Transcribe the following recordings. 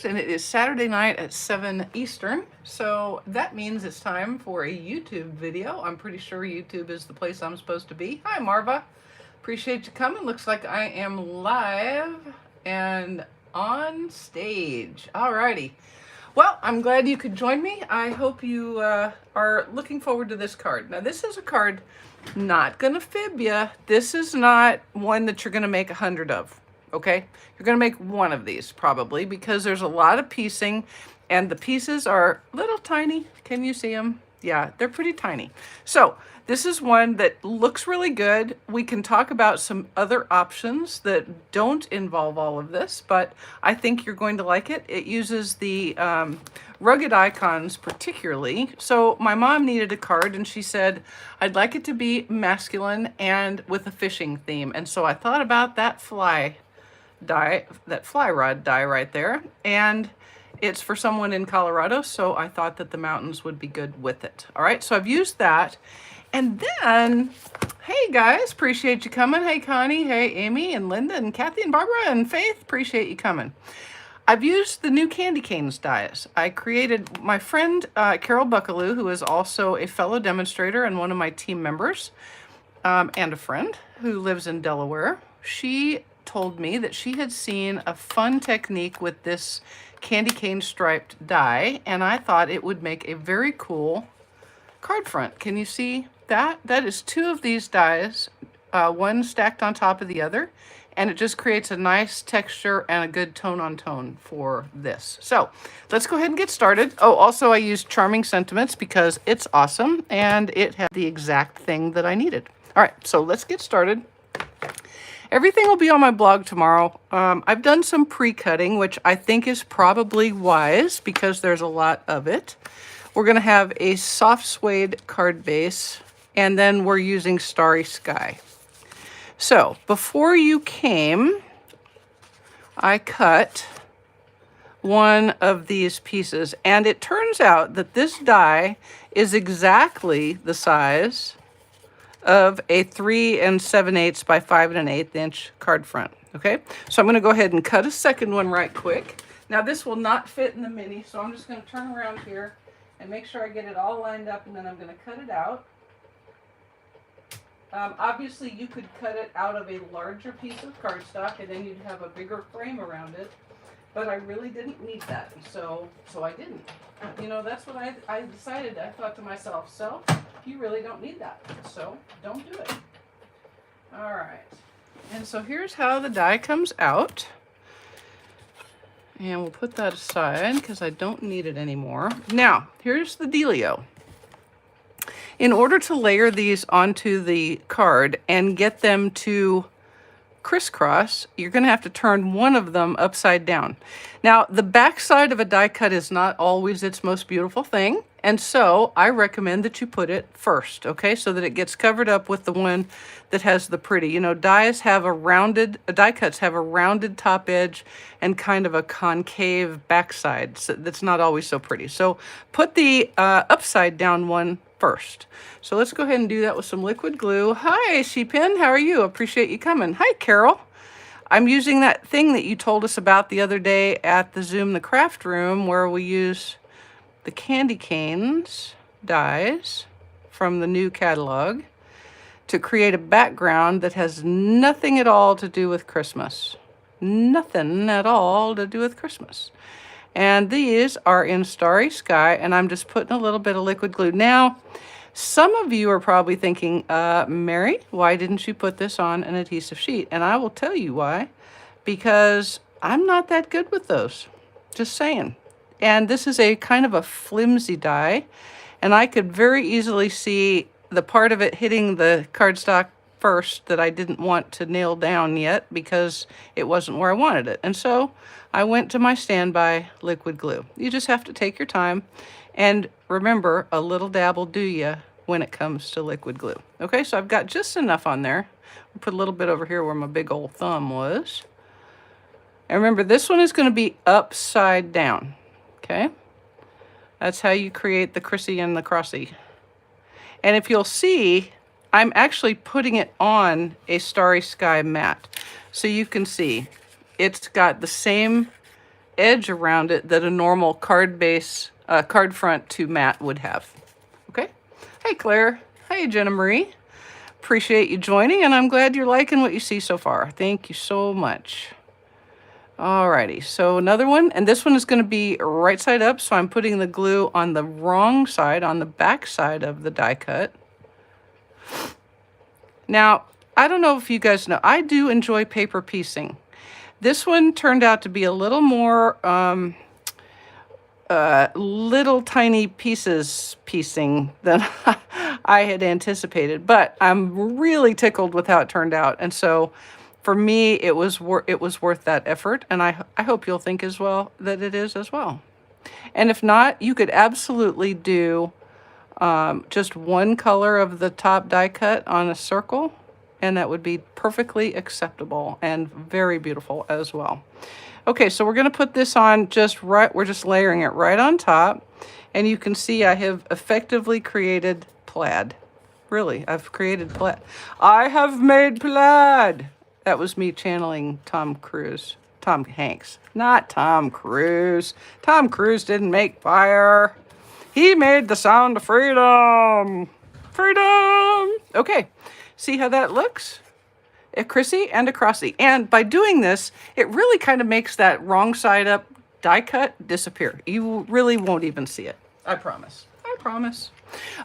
And it is Saturday night at 7 Eastern, so that means it's time for a YouTube video. I'm pretty sure YouTube is the place I'm supposed to be. Hi Marva, appreciate you coming. Looks like I am live and on stage. Alrighty, well, I'm glad you could join me. I hope you are looking forward to this card. Now this is a card, not gonna fib ya, this is not one that you're gonna make 100 of. Okay, you're gonna make one of these probably because there's a lot of piecing and the pieces are little tiny. Can you see them? Yeah, they're pretty tiny. So this is one that looks really good. We can talk about some other options that don't involve all of this, but I think you're going to like it. It uses the rugged icons particularly. So my mom needed a card and she said, I'd like it to be masculine and with a fishing theme. And so I thought about that fly die, that fly rod die right there, and it's for someone in Colorado, so I thought that the mountains would be good with it. All right, so I've used that, and then, hey guys, appreciate you coming. Hey Connie, hey Amy and Linda and Kathy and Barbara and Faith, appreciate you coming. I've used the new candy canes dies. I created, my friend Carol Buckaloo, who is also a fellow demonstrator and one of my team members, and a friend who lives in Delaware. She told me that she had seen a fun technique with this candy cane striped die, and I thought it would make a very cool card front. Can you see that? That is two of these dies, one stacked on top of the other, and it just creates a nice texture and a good tone on tone for this. So let's go ahead and get started. Oh, also I used Charming Sentiments because it's awesome and it had the exact thing that I needed. All right, so let's get started. Everything will be on my blog tomorrow. I've done some pre-cutting, which I think is probably wise because there's a lot of it. We're going to have a soft suede card base, and then we're using Starry Sky. So before you came, I cut one of these pieces, and it turns out that this die is exactly the size of a 3 7/8 by 5 1/8 inch card front. Okay, so I'm going to go ahead and cut a second one right quick. Now this will not fit in the mini, so I'm just going to turn around here and make sure I get it all lined up, and then I'm going to cut it out. Obviously you could cut it out of a larger piece of cardstock and then you'd have a bigger frame around it, but I really didn't need that, so I didn't. You know, that's what I decided. I thought to myself, so you really don't need that, so don't do it. All right, and so here's how the die comes out, and we'll put that aside because I don't need it anymore. Now here's the dealio. In order to layer these onto the card and get them to crisscross, you're going to have to turn one of them upside down. Now, the back side of a die cut is not always its most beautiful thing, and so I recommend that you put it first, okay, so that it gets covered up with the one that has the pretty. You know, die cuts have a rounded top edge and kind of a concave backside, so that's not always so pretty. So put the upside down one first. So let's go ahead and do that with some liquid glue. Hi, Sheepin, how are you? Appreciate you coming. Hi, Carol. I'm using that thing that you told us about the other day at the Zoom the Craft Room, where we use the candy canes dies from the new catalog to create a background that has nothing at all to do with Christmas. Nothing at all to do with Christmas. And these are in Starry Sky, and I'm just putting a little bit of liquid glue. Now, some of you are probably thinking, Mary, why didn't you put this on an adhesive sheet? And I will tell you why. Because I'm not that good with those. Just saying. And this is a kind of a flimsy die, and I could very easily see the part of it hitting the cardstock first that I didn't want to nail down yet because it wasn't where I wanted it. And so I went to my standby liquid glue. You just have to take your time, and remember, a little dab will do ya when it comes to liquid glue. Okay, so I've got just enough on there. I'll put a little bit over here where my big old thumb was. And remember, this one is going to be upside down. Okay, that's how you create the Chrissy and the Crossy. And if you'll see, I'm actually putting it on a Starry Sky mat. So you can see it's got the same edge around it that a normal card base, card front to mat would have. Okay? Hey, Claire. Hey, Jenna Marie. Appreciate you joining, and I'm glad you're liking what you see so far. Thank you so much. Alrighty, so another one, and this one is going to be right side up, so I'm putting the glue on the wrong side, on the back side of the die cut. Now, I don't know if you guys know, I do enjoy paper piecing. This one turned out to be a little more little tiny pieces piecing than I had anticipated, but I'm really tickled with how it turned out, and so for me, it was worth that effort, and I hope you'll think as well that it is as well. And if not, you could absolutely do just one color of the top die cut on a circle, and that would be perfectly acceptable and very beautiful as well. Okay, so we're going to put this on just right. We're just layering it right on top, and you can see I have effectively created plaid. Really, I've created plaid. I have made plaid. That was me channeling Tom Hanks, not Tom Cruise. Tom Cruise didn't make fire. He made the sound of freedom. Freedom. Okay, see how that looks? A Chrissy and a Crossy. And by doing this, it really kind of makes that wrong side up die cut disappear. You really won't even see it. I promise. I promise.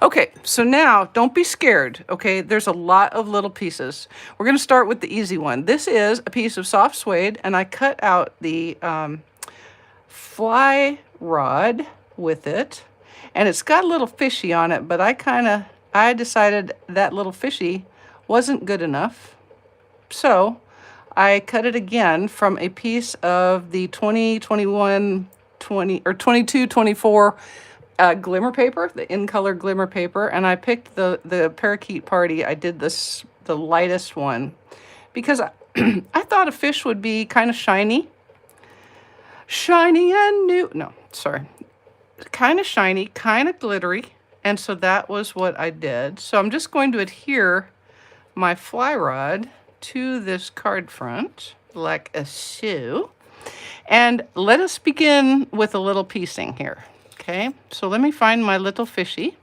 Okay, so now don't be scared, okay? There's a lot of little pieces. We're going to start with the easy one. This is a piece of soft suede, and I cut out the fly rod with it, and it's got a little fishy on it, but I decided that little fishy wasn't good enough, so I cut it again from a piece of the 2224 glimmer paper, the in color glimmer paper, and I picked the parakeet party. I did the lightest one because I thought a fish would be kind of shiny and new. No, sorry, kind of shiny, kind of glittery, and so that was what I did. So I'm just going to adhere my fly rod to this card front like a shoe, and let us begin with a little piecing here. Okay, so let me find my little fishy.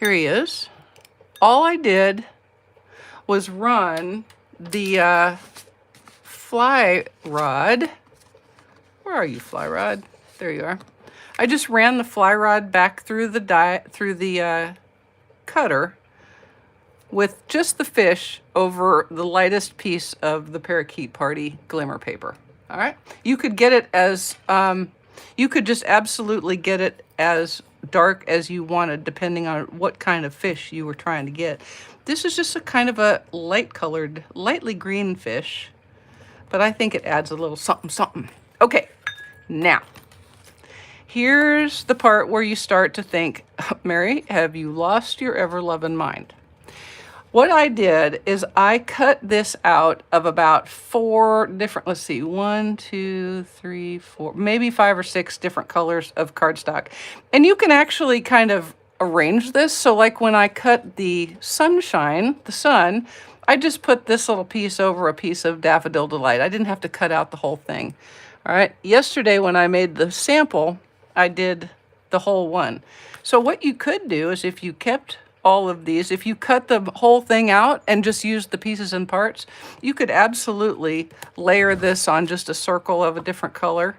Here he is. All I did was run the fly rod. Where are you, fly rod? There you are. I just ran the fly rod back through the cutter with just the fish over the lightest piece of the parakeet party glimmer paper. All right, you could get it as you could just absolutely get it as dark as you wanted, depending on what kind of fish you were trying to get. This is just a kind of a light-colored, lightly green fish, but I think it adds a little something, something. Okay, now, here's the part where you start to think, Mary, have you lost your ever-loving mind? What I did is I cut this out of about 4 different, let's see, 1, 2, 3, 4, maybe 5 or 6 different colors of cardstock. And you can actually kind of arrange this. So like when I cut the sunshine, the sun, I just put this little piece over a piece of Daffodil Delight. I didn't have to cut out the whole thing. All right. Yesterday when I made the sample, I did the whole one. So what you could do is if you kept all of these, if you cut the whole thing out and just used the pieces and parts, you could absolutely layer this on just a circle of a different color,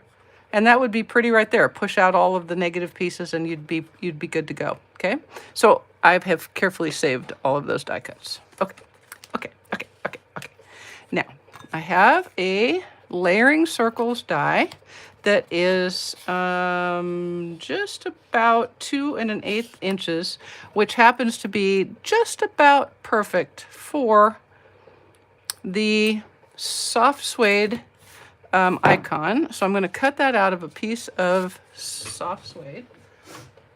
and that would be pretty right there. Push out all of the negative pieces and you'd be good to go. Okay, so I have carefully saved all of those die cuts. Okay. Now I have a layering circles die that is just about 2 1/8 inches, which happens to be just about perfect for the soft suede icon. So I'm going to cut that out of a piece of soft suede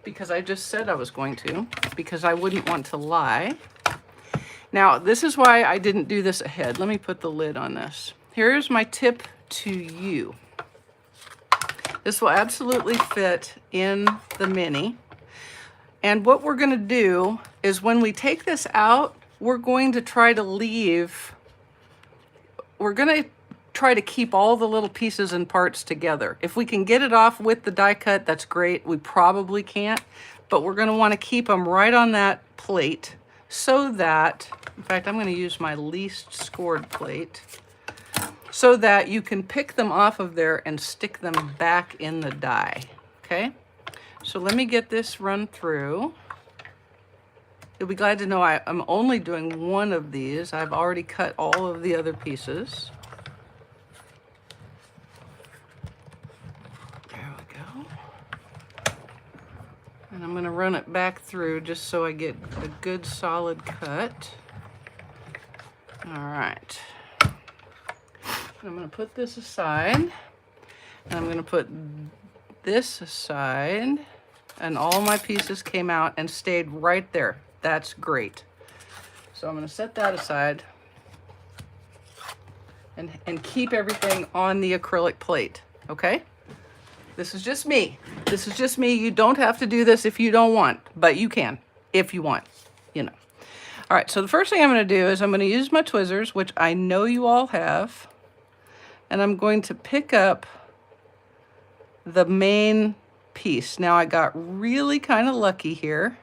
because I just said I was going to, because I wouldn't want to lie. Now, this is why I didn't do this ahead. Let me put the lid on this. Here's my tip to you. This will absolutely fit in the mini. And what we're going to do is when we take this out, we're going to try to leave, we're going to try to keep all the little pieces and parts together. If we can get it off with the die cut, that's great. We probably can't, but we're gonna wanna keep them right on that plate so that, in fact, I'm gonna use my least scored plate, so that you can pick them off of there and stick them back in the die, okay? So let me get this run through. You'll be glad to know I'm only doing one of these. I've already cut all of the other pieces. There we go. And I'm gonna run it back through just so I get a good solid cut. All right. I'm going to put this aside, and I'm going to put this aside, and all my pieces came out and stayed right there. That's great. So I'm going to set that aside and keep everything on the acrylic plate, okay? This is just me. This is just me. You don't have to do this if you don't want, but you can if you want, you know. All right, so the first thing I'm going to do is I'm going to use my tweezers, which I know you all have. And I'm going to pick up the main piece. Now I got really kind of lucky here.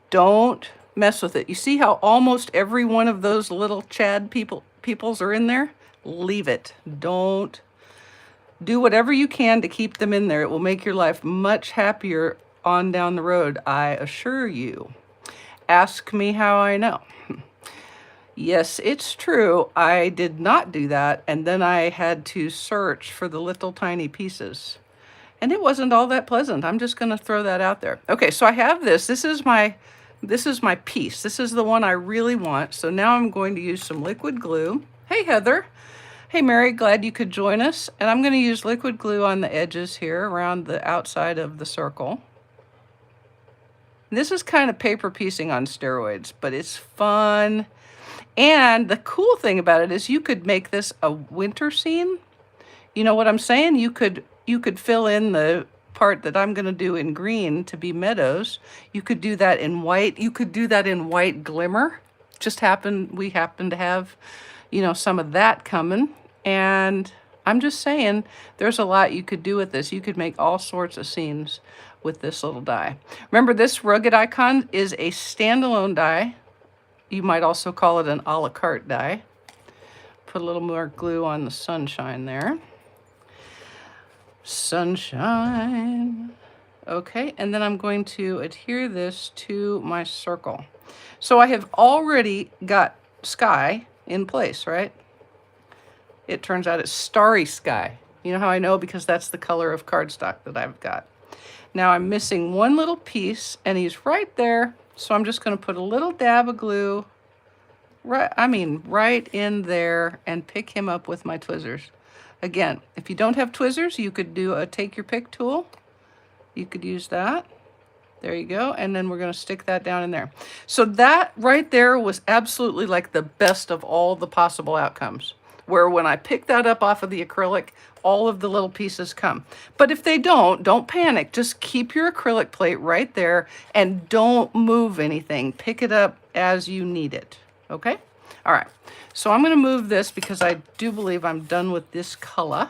Don't mess with it. You see how almost every one of those little Chad peoples are in there? Leave it. Don't. Do whatever you can to keep them in there. It will make your life much happier on down the road, I assure you. Ask me how I know. Yes, it's true. I did not do that, and then I had to search for the little tiny pieces. And it wasn't all that pleasant. I'm just going to throw that out there. Okay, so I have this. This is my piece. This is the one I really want. So now I'm going to use some liquid glue. Hey, Heather. Hey, Mary, glad you could join us. And I'm going to use liquid glue on the edges here around the outside of the circle. This is kind of paper piecing on steroids, but it's fun. And the cool thing about it is you could make this a winter scene. You know what I'm saying? You could fill in the part that I'm going to do in green to be meadows. You could do that in white. You could do that in white glimmer. We happen to have, you know, some of that coming. And I'm just saying there's a lot you could do with this. You could make all sorts of scenes with this little die. Remember, this rugged icon is a standalone die. You might also call it an a la carte die. Put a little more glue on the sunshine there. Sunshine. Okay, and then I'm going to adhere this to my circle. So I have already got sky in place, right? It turns out it's starry sky. You know how I know? Because that's the color of cardstock that I've got. Now I'm missing one little piece, and he's right there. So I'm just going to put a little dab of glue, right in there, and pick him up with my tweezers. Again, if you don't have tweezers, you could do a take your pick tool. You could use that. There you go. And then we're going to stick that down in there. So that right there was absolutely like the best of all the possible outcomes, where when I pick that up off of the acrylic, all of the little pieces come. But if they don't panic. Just keep your acrylic plate right there and don't move anything. Pick it up as you need it. Okay? All right. So I'm going to move this because I do believe I'm done with this color.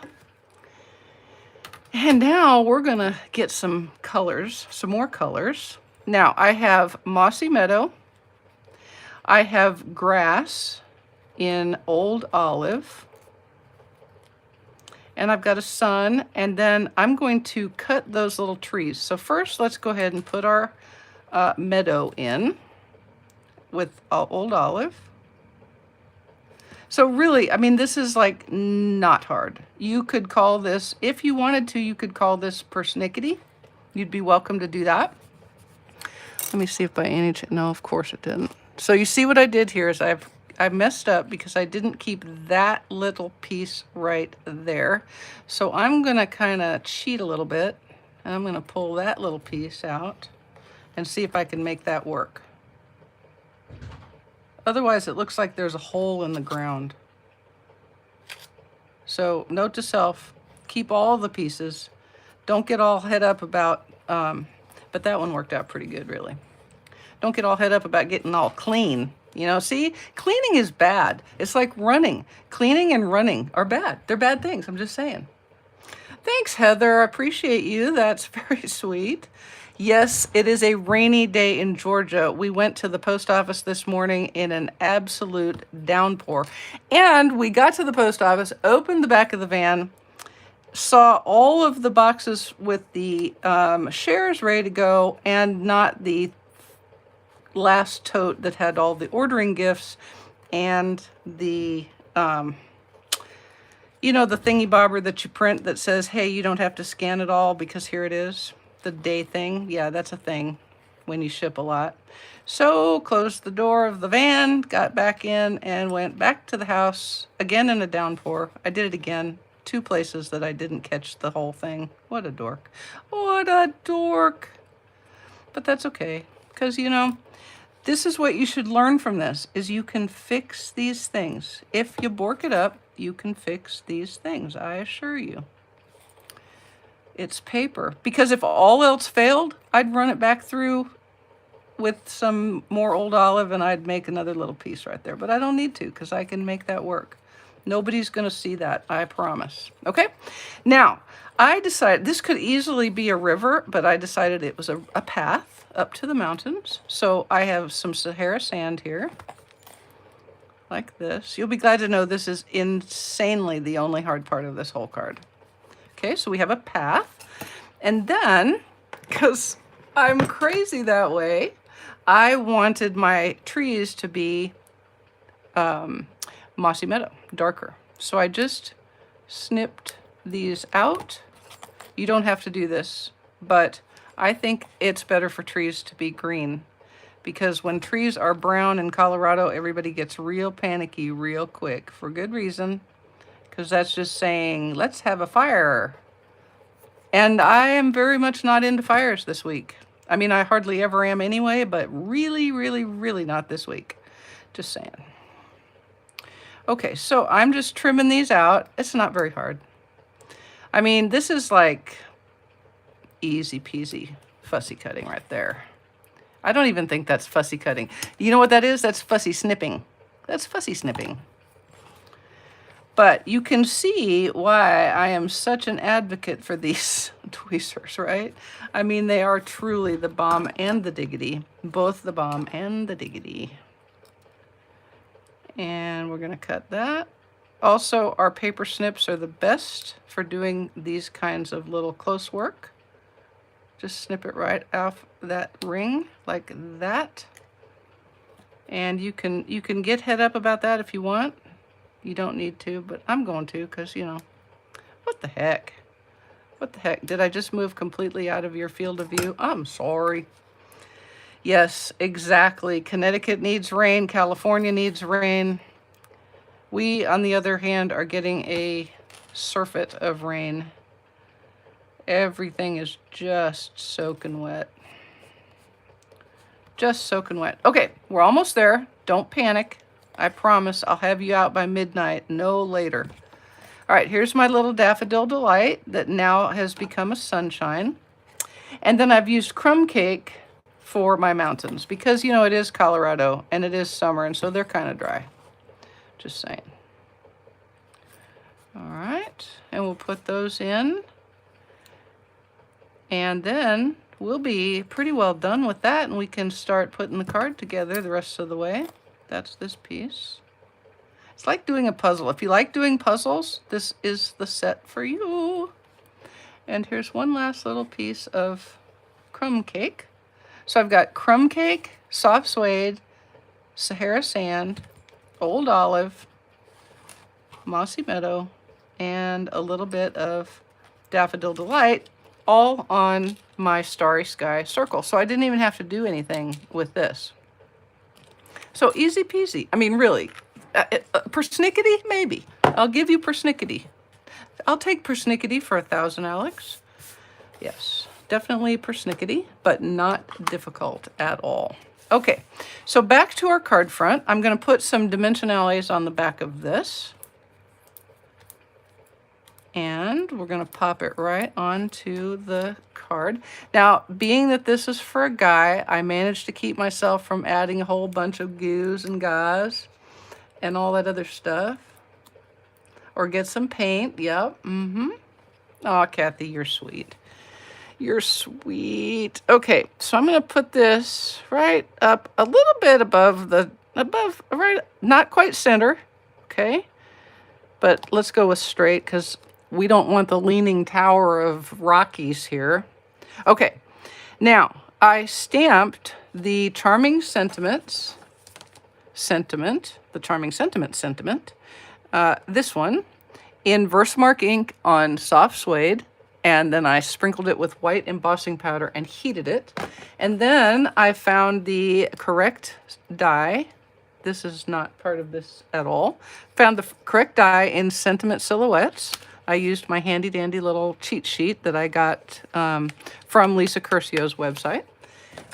And now we're going to get some colors, some more colors. Now I have Mossy Meadow. I have grass in Old Olive. And I've got a sun, and then I'm going to cut those little trees. So first, let's go ahead and put our meadow in with Old Olive. So really, I mean, this is like not hard. You could call this, if you wanted to, you could call this persnickety. You'd be welcome to do that. Let me see if by any chance, no, of course it didn't. So you see what I did here is I messed up because I didn't keep that little piece right there. So I'm going to kind of cheat a little bit, and I'm going to pull that little piece out and see if I can make that work. Otherwise, it looks like there's a hole in the ground. So note to self, keep all the pieces. Don't get all head up about, but that one worked out pretty good, really. Don't get all head up about getting all clean. You know, see, cleaning is bad. It's like running. Cleaning and running are bad. They're bad things. I'm just saying. Thanks, Heather. I appreciate you. That's very sweet. Yes, it is a rainy day in Georgia. We went to the post office this morning in an absolute downpour. And we got to the post office, opened the back of the van, saw all of the boxes with the shares ready to go, and not the last tote that had all the ordering gifts and the you know, the thingy bobber that you print that says, hey, you don't have to scan it all because here it is, the day thing. Yeah, that's a thing when you ship a lot. So closed the door of the van, got back in, and went back to the house again in a downpour. I did it again, 2 places that I didn't catch the whole thing. What a dork. What a dork. But that's okay, because, you know, this is what you should learn from this, is you can fix these things. If you bork it up, you can fix these things, I assure you. It's paper. Because if all else failed, I'd run it back through with some more old olive and I'd make another little piece right there. But I don't need to, because I can make that work. Nobody's going to see that, I promise. Okay? Now, I decided, this could easily be a river, but I decided it was a path up to the mountains. So I have some Sahara sand here, like this. You'll be glad to know this is insanely the only hard part of this whole card. Okay, so we have a path. And then, because I'm crazy that way, I wanted my trees to be mossy meadow, darker. So I just snipped these out. You don't have to do this, but I think it's better for trees to be green, because when trees are brown in Colorado, everybody gets real panicky real quick, for good reason, because that's just saying, let's have a fire. And I am very much not into fires this week. I mean, I hardly ever am anyway, but really, really, really not this week. Just saying. Okay, so I'm just trimming these out. It's not very hard. I mean, this is like easy peasy fussy cutting right there. I don't even think that's fussy cutting. You know what that is? That's fussy snipping. That's fussy snipping. But you can see why I am such an advocate for these tweezers, right? I mean, they are truly the bomb and the diggity. Both the bomb and the diggity. And we're going to cut that. Also, our paper snips are the best for doing these kinds of little close work. Just snip it right off that ring like that. And you can get head up about that if you want. You don't need to, but I'm going to, because, you know, what the heck? What the heck? Did I just move completely out of your field of view? I'm sorry. Yes, exactly. Connecticut needs rain. California needs rain. We, on the other hand, are getting a surfeit of rain. Everything is just soaking wet. Just soaking wet. Okay, we're almost there. Don't panic. I promise I'll have you out by midnight, no later. All right, here's my little Daffodil Delight that now has become a sunshine. And then I've used crumb cake for my mountains because, you know, it is Colorado and it is summer, and so they're kind of dry. Just saying. All right, and we'll put those in. And then we'll be pretty well done with that, and we can start putting the card together the rest of the way. That's this piece. It's like doing a puzzle. If you like doing puzzles, this is the set for you. And here's one last little piece of crumb cake. So I've got crumb cake, soft suede, Sahara sand, old olive, mossy meadow, and a little bit of Daffodil Delight, all on my Starry Sky circle. So I didn't even have to do anything with this. So easy peasy. I mean, really, persnickety, maybe. I'll give you persnickety. I'll take persnickety for 1,000, Alex. Yes, definitely persnickety, but not difficult at all. Okay, so back to our card front. I'm going to put some dimensionales on the back of this. And we're going to pop it right onto the card. Now, being that this is for a guy, I managed to keep myself from adding a whole bunch of goos and gauze and all that other stuff. Or get some paint. Yep. Oh, Kathy, you're sweet. You're sweet. Okay, so I'm going to put this right up a little bit above, right, not quite center. Okay. But let's go with straight because we don't want the leaning tower of Rockies here. Okay, now I stamped the Charming Sentiments, the Charming Sentiment, this one in Versamark ink on soft suede, and then I sprinkled it with white embossing powder and heated it. And then I found the correct die. This is not part of this at all. Found the correct die in Sentiment Silhouettes. I used my handy dandy little cheat sheet that I got from Lisa Curcio's website.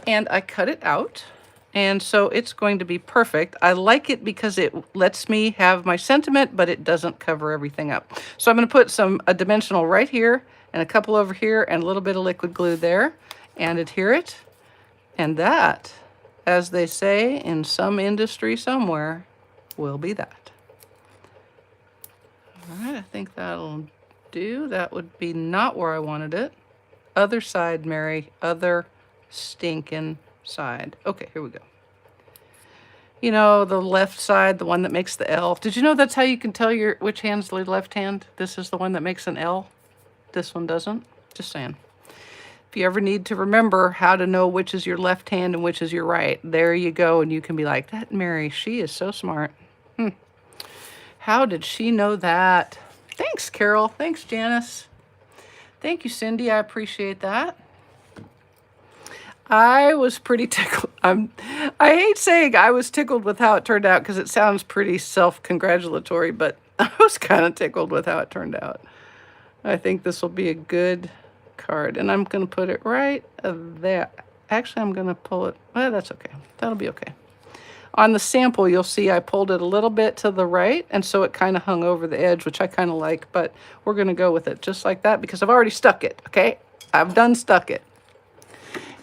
And I cut it out. And so it's going to be perfect. I like it because it lets me have my sentiment, but it doesn't cover everything up. So I'm going to put a dimensional right here and a couple over here and a little bit of liquid glue there and adhere it. And that, as they say in some industry somewhere, will be that. All right, I think that'll do. That would be not where I wanted it. Other side, Mary. Other stinking side. Okay, here we go. You know, the left side, the one that makes the L. Did you know that's how you can tell which hand's the left hand? This is the one that makes an L. This one doesn't. Just saying. If you ever need to remember how to know which is your left hand and which is your right, there you go. And you can be like, that Mary, she is so smart. How did she know that? Thanks, Carol. Thanks, Janice. Thank you, Cindy. I appreciate that. I was pretty tickled. I hate saying I was tickled with how it turned out because it sounds pretty self-congratulatory, but I was kind of tickled with how it turned out. I think this will be a good card, and I'm going to put it right there. Actually, I'm going to pull it. Well, that's okay. That'll be okay. On the sample, you'll see I pulled it a little bit to the right, and so it kind of hung over the edge, which I kind of like, but we're going to go with it just like that because I've already stuck it, okay? I've done stuck it.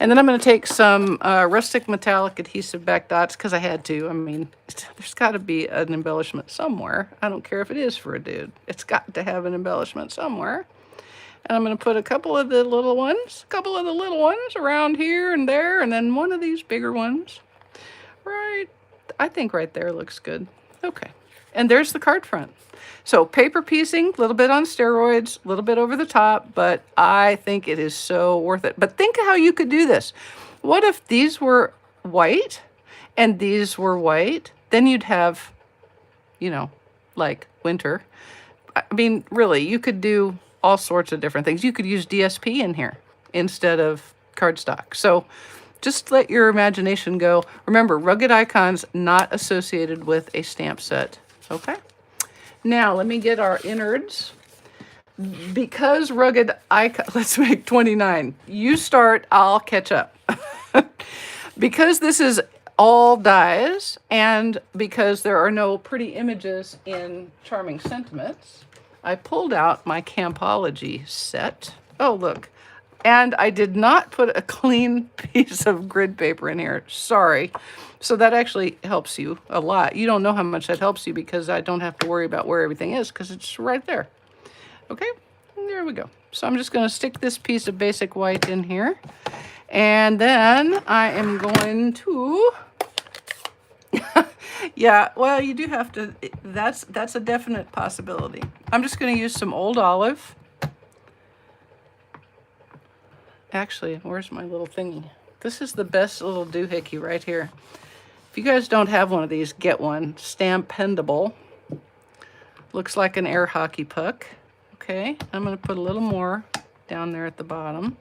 And then I'm going to take some rustic metallic adhesive back dots because I had to. I mean, there's got to be an embellishment somewhere. I don't care if it is for a dude. It's got to have an embellishment somewhere. And I'm going to put a couple of the little ones, around here and there, and then one of these bigger ones. Right, I think right there looks good. Okay, and there's the card front. So paper piecing, a little bit on steroids, a little bit over the top, but I think it is so worth it. But think how you could do this. What if these were white and these were white? Then you'd have, you know, like winter. I mean, really, you could do all sorts of different things. You could use DSP in here instead of cardstock. So just let your imagination go. Remember, rugged icons not associated with a stamp set. Okay? Now, let me get our innards. Because rugged icon, let's make 29. You start, I'll catch up. Because this is all dies, and because there are no pretty images in Charming Sentiments, I pulled out my Campology set. Oh, look. And I did not put a clean piece of grid paper in here. Sorry. So that actually helps you a lot. You don't know how much that helps you because I don't have to worry about where everything is because it's right there. Okay, there we go. So I'm just going to stick this piece of basic white in here. And then I am going to... Yeah, well, you do have to... That's a definite possibility. I'm just going to use some old olive. Actually, where's my little thingy? This is the best little doohickey right here. If you guys don't have one of these, get one. Stampendable. Looks like an air hockey puck. Okay, I'm going to put a little more down there at the bottom.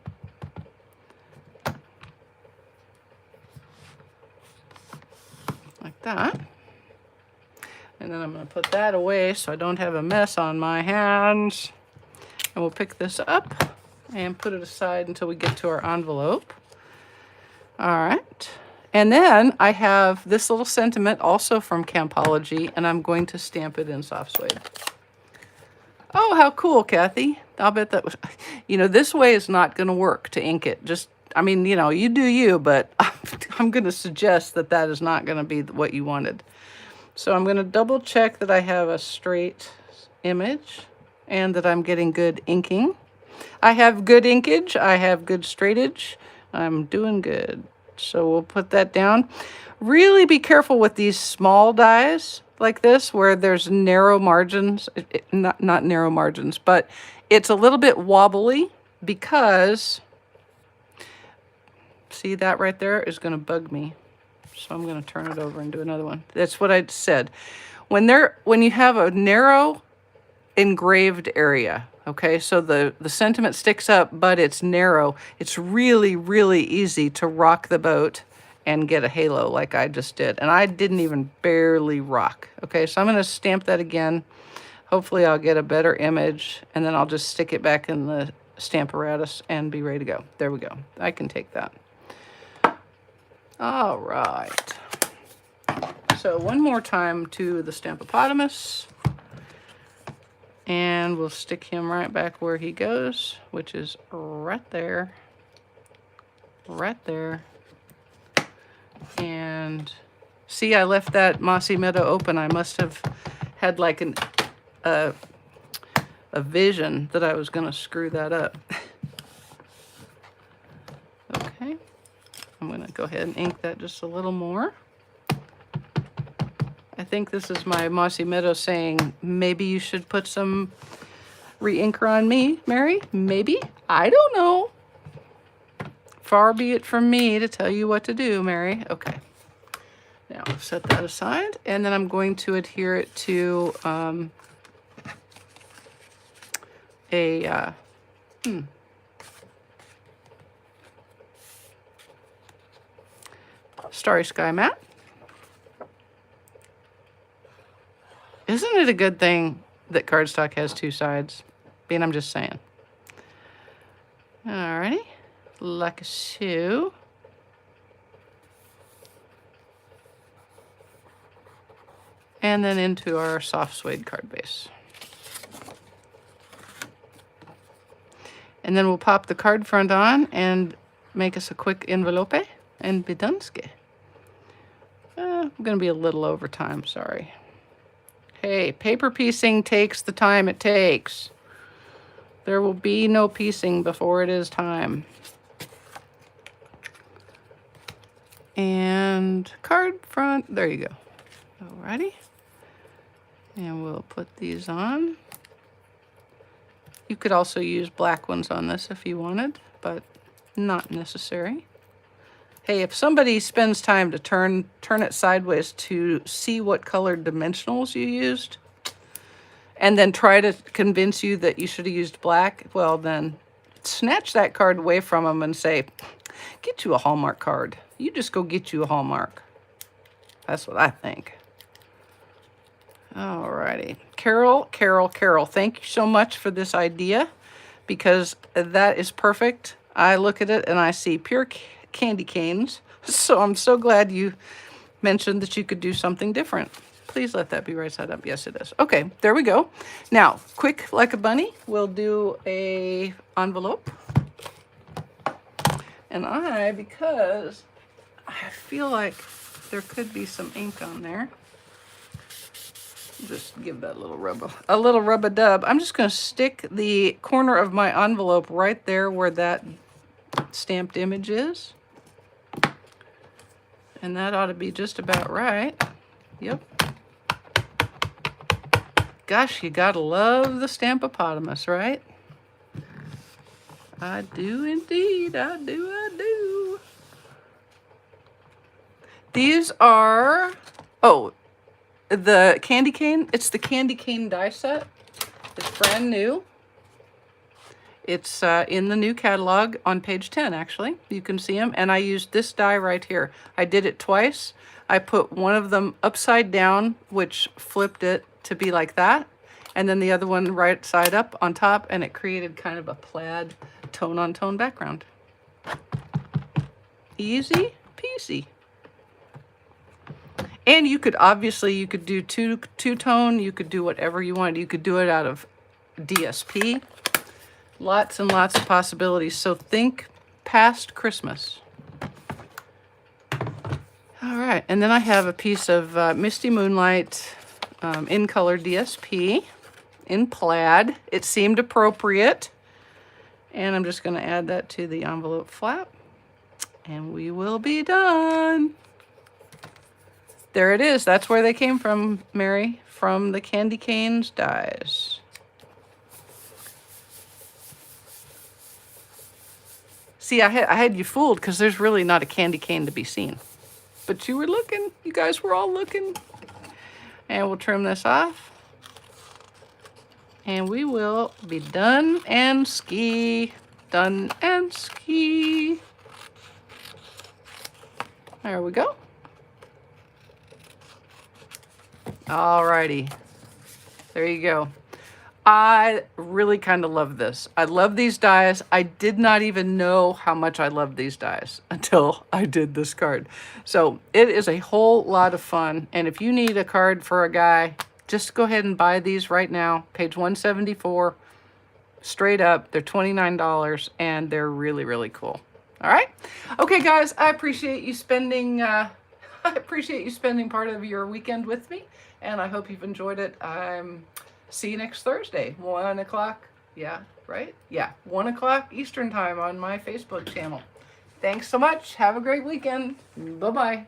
Like that. And then I'm going to put that away so I don't have a mess on my hands. And we'll pick this up and put it aside until we get to our envelope. All right. And then I have this little sentiment also from Campology, and I'm going to stamp it in soft suede. Oh, how cool, Kathy. I'll bet that was, you know, this way is not going to work to ink it. Just, I mean, you know, you do you, but I'm going to suggest that that is not going to be what you wanted. So I'm going to double check that I have a straight image and that I'm getting good inking. I have good inkage. I have good straightage. I'm doing good. So we'll put that down. Really be careful with these small dies like this where there's narrow margins. Not narrow margins, but it's a little bit wobbly because, see that right there is going to bug me. So I'm going to turn it over and do another one. That's what I said. When you have a narrow engraved area, okay, so the sentiment sticks up, but it's narrow, it's really, really easy to rock the boat and get a halo like I just did. And I didn't even barely rock. Okay, so I'm going to stamp that again. Hopefully I'll get a better image, and then I'll just stick it back in the Stamparatus and be ready to go. There we go. I can take that. All right. So one more time to the Stampopotamus. And we'll stick him right back where he goes, which is right there. Right there. And see, I left that mossy meadow open. I must have had like a vision that I was going to screw that up. Okay. I'm going to go ahead and ink that just a little more. I think this is my mossy meadow saying, maybe you should put some re-inker on me, Mary. Maybe. I don't know. Far be it from me to tell you what to do, Mary. Okay. Now, set that aside. And then I'm going to adhere it to Starry Sky mat. Isn't it a good thing that cardstock has two sides? I'm just saying. Alrighty, like so. And then into our soft suede card base. And then we'll pop the card front on and make us a quick envelope and be doneski. I'm going to be a little over time, sorry. Hey, paper piecing takes the time it takes. There will be no piecing before it is time. And card front, there you go. Alrighty. And we'll put these on. You could also use black ones on this if you wanted, but not necessary. Hey, if somebody spends time to turn it sideways to see what colored dimensionals you used, and then try to convince you that you should have used black, well then, snatch that card away from them and say, get you a Hallmark card. You just go get you a Hallmark. That's what I think. Alrighty. Carol, thank you so much for this idea, because that is perfect. I look at it and I see pure candy canes. So I'm so glad you mentioned that you could do something different. Please let that be right side up. Yes, it is. Okay, there we go. Now, quick like a bunny, we'll do a envelope. And because I feel like there could be some ink on there, just give that a little rub-a-dub. I'm just going to stick the corner of my envelope right there where that stamped image is. And that ought to be just about right. Yep. Gosh, you gotta love the Stampopotamus, right? I do indeed. I do. These are, oh, the candy cane. It's the candy cane die set. It's brand new. It's in the new catalog on page 10, actually. You can see them. And I used this die right here. I did it twice. I put one of them upside down, which flipped it to be like that. And then the other one right side up on top. And it created kind of a plaid tone-on-tone background. Easy peasy. And you could, obviously, you could do two-tone. You could do whatever you wanted. You could do it out of DSP. Lots and lots of possibilities. So think past Christmas. All right, and then I have a piece of Misty Moonlight in color DSP in plaid. It seemed appropriate. And I'm just going to add that to the envelope flap. And we will be done. There it is. That's where they came from, Mary, from the Candy Canes dies. See, I had you fooled because there's really not a candy cane to be seen. But you were looking. You guys were all looking. And we'll trim this off. And we will be done and ski. Done and ski. There we go. Alrighty. There you go. I really kind of love this. I love these dies. I did not even know how much I loved these dies until I did this card. So it is a whole lot of fun. And if you need a card for a guy, just go ahead and buy these right now. Page 174. Straight up. They're $29 and they're really, really cool. All right. Okay, guys, I appreciate you spending part of your weekend with me, and I hope you've enjoyed it. See you next Thursday, 1 o'clock. Yeah, right? Yeah, 1 o'clock Eastern time on my Facebook channel. Thanks so much. Have a great weekend. Bye-bye.